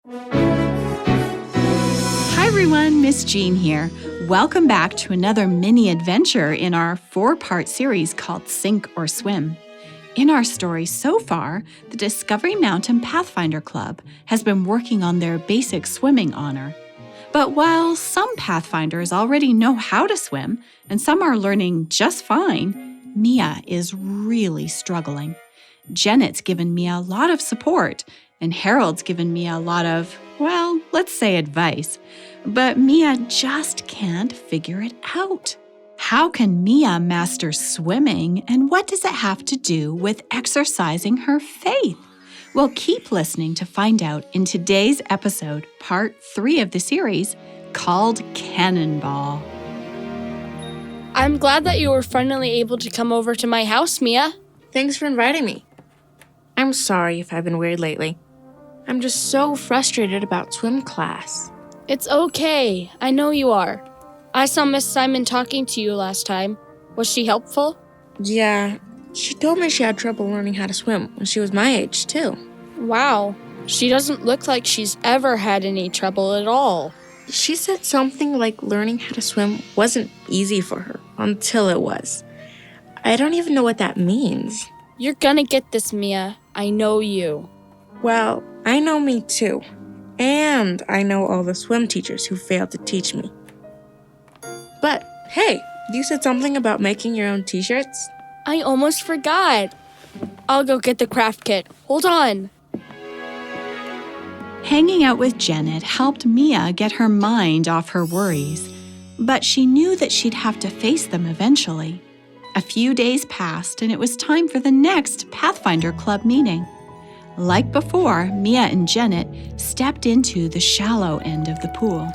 Hi everyone, Miss Jean here. Welcome back to another mini adventure in our 4-part series called Sink or Swim. In our story so far, the Discovery Mountain Pathfinder Club has been working on their basic swimming honor. But while some Pathfinders already know how to swim and some are learning just fine, Mia is really struggling. Janet's given Mia a lot of support, and Harold's given Mia a lot of, well, let's say advice. But Mia just can't figure it out. How can Mia master swimming, and what does it have to do with exercising her faith? Well, keep listening to find out in today's episode, part 3 of the series, called Cannonball. I'm glad that you were finally able to come over to my house, Mia. Thanks for inviting me. I'm sorry if I've been weird lately. I'm just so frustrated about swim class. It's okay. I know you are. I saw Miss Simon talking to you last time. Was she helpful? Yeah, she told me she had trouble learning how to swim when she was my age, too. Wow. She doesn't look like she's ever had any trouble at all. She said something like learning how to swim wasn't easy for her until it was. I don't even know what that means. You're gonna get this, Mia. I know you. Well, I know me too. And I know all the swim teachers who failed to teach me. But, hey, you said something about making your own t-shirts? I almost forgot. I'll go get the craft kit. Hold on. Hanging out with Janet helped Mia get her mind off her worries, but she knew that she'd have to face them eventually. A few days passed, and it was time for the next Pathfinder Club meeting. Like before, Mia and Janet stepped into the shallow end of the pool.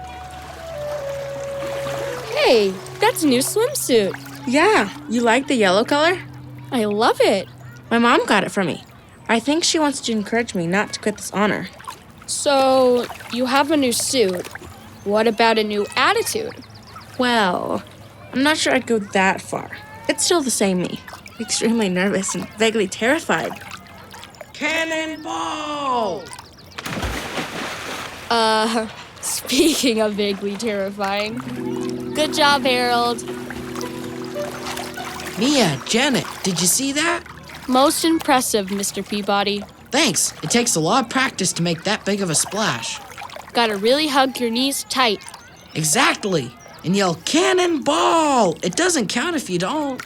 Hey, that's a new swimsuit. Yeah, you like the yellow color? I love it. My mom got it for me. I think she wants to encourage me not to quit this honor. So, you have a new suit. What about a new attitude? Well, I'm not sure I'd go that far. It's still the same me. Extremely nervous and vaguely terrified. Cannonball! Speaking of vaguely terrifying. Good job, Harold. Mia, Janet, did you see that? Most impressive, Mr. Peabody. Thanks. It takes a lot of practice to make that big of a splash. Gotta really hug your knees tight. Exactly. And yell, Cannonball! It doesn't count if you don't.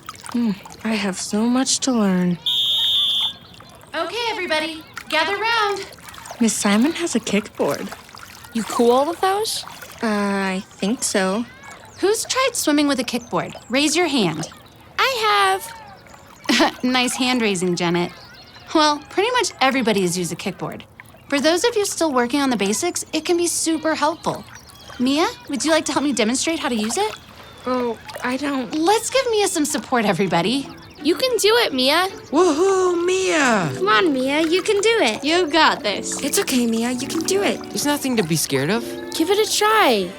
I have so much to learn. Okay, everybody, gather round. Miss Simon has a kickboard. You cool with those? I think so. Who's tried swimming with a kickboard? Raise your hand. I have. Nice hand raising, Janet. Well, pretty much everybody has used a kickboard. For those of you still working on the basics, it can be super helpful. Mia, would you like to help me demonstrate how to use it? Oh, I don't... Let's give Mia some support, everybody. You can do it, Mia. Woohoo, Mia! Come on, Mia, you can do it. You got this. It's okay, Mia. You can do it. There's nothing to be scared of. Give it a try.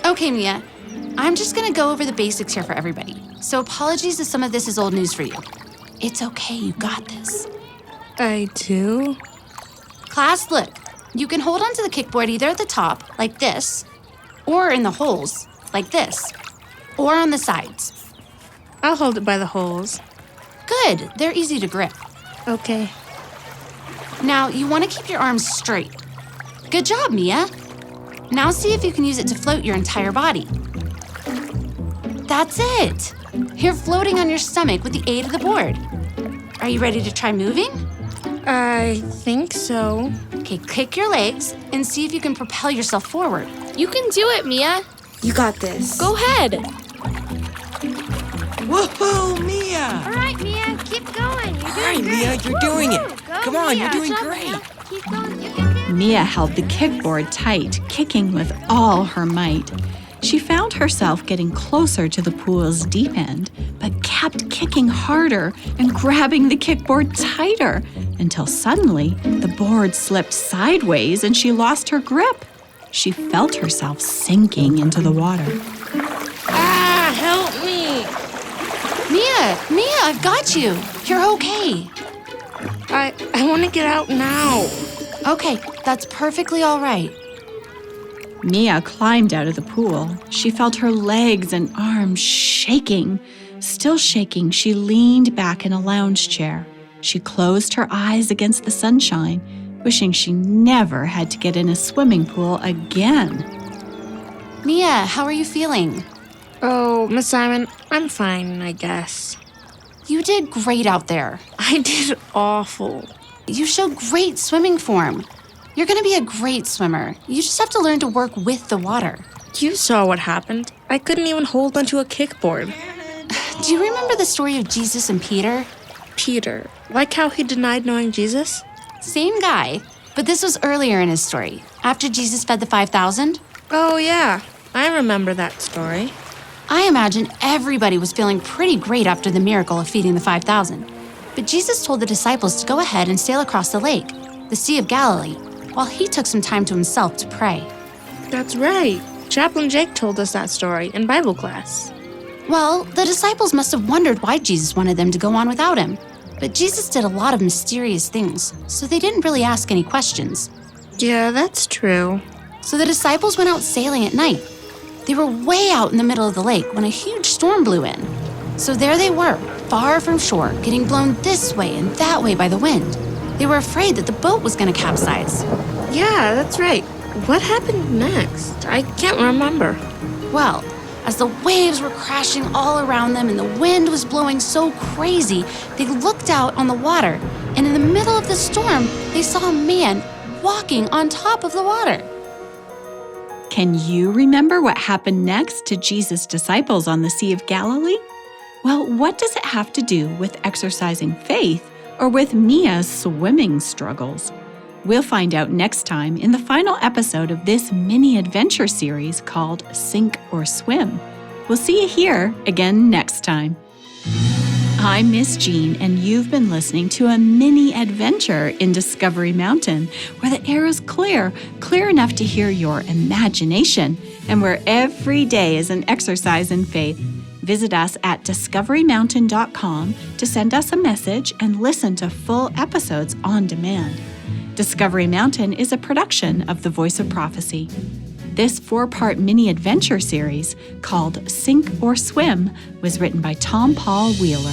Okay, Mia. I'm just gonna go over the basics here for everybody. So apologies if some of this is old news for you. It's okay, you got this. I do? Class, look. You can hold onto the kickboard either at the top, like this, or in the holes, like this, or on the sides. I'll hold it by the holes. Good, they're easy to grip. Okay. Now, you want to keep your arms straight. Good job, Mia. Now see if you can use it to float your entire body. That's it. You're floating on your stomach with the aid of the board. Are you ready to try moving? I think so. Okay, kick your legs and see if you can propel yourself forward. You can do it, Mia. You got this. Go ahead. Woohoo, Mia! All right, Mia, keep going. You're All doing right, great. Mia, you're doing it. Go, Come on, Mia. you're doing Good job, great. Mia. Keep going. You can do it. Mia held the kickboard tight, kicking with all her might. She found herself getting closer to the pool's deep end, but kept kicking harder and grabbing the kickboard tighter until suddenly the board slipped sideways and she lost her grip. She felt herself sinking into the water. Ah, help me! Mia, I've got you. You're okay. I want to get out now. Okay, that's perfectly all right. Mia climbed out of the pool. She felt her legs and arms shaking. Still shaking, she leaned back in a lounge chair. She closed her eyes against the sunshine, wishing she never had to get in a swimming pool again. Mia, how are you feeling? Oh, Miss Simon, I'm fine, I guess. You did great out there. I did awful. You showed great swimming form. You're going to be a great swimmer. You just have to learn to work with the water. You saw what happened. I couldn't even hold onto a kickboard. Do you remember the story of Jesus and Peter? Peter, like how he denied knowing Jesus? Same guy, but this was earlier in his story, after Jesus fed the 5,000. Oh, yeah. I remember that story. I imagine everybody was feeling pretty great after the miracle of feeding the 5,000. But Jesus told the disciples to go ahead and sail across the lake, the Sea of Galilee, while he took some time to himself to pray. That's right. Chaplain Jake told us that story in Bible class. Well, the disciples must have wondered why Jesus wanted them to go on without him. But Jesus did a lot of mysterious things, so they didn't really ask any questions. Yeah, that's true. So the disciples went out sailing at night. They were way out in the middle of the lake when a huge storm blew in. So there they were, far from shore, getting blown this way and that way by the wind. They were afraid that the boat was going to capsize. Yeah, that's right. What happened next? I can't remember. Well, as the waves were crashing all around them and the wind was blowing so crazy, they looked out on the water, and in the middle of the storm, they saw a man walking on top of the water. Can you remember what happened next to Jesus' disciples on the Sea of Galilee? Well, what does it have to do with exercising faith or with Mia's swimming struggles? We'll find out next time in the final episode of this mini adventure series called Sink or Swim. We'll see you here again next time. I'm Miss Jean, and you've been listening to a mini adventure in Discovery Mountain, where the air is clear enough to hear your imagination, and where every day is an exercise in faith. Visit us at discoverymountain.com to send us a message and listen to full episodes on demand. Discovery Mountain is a production of the Voice of Prophecy. This 4-part mini-adventure series, called Sink or Swim, was written by Tom Paul Wheeler.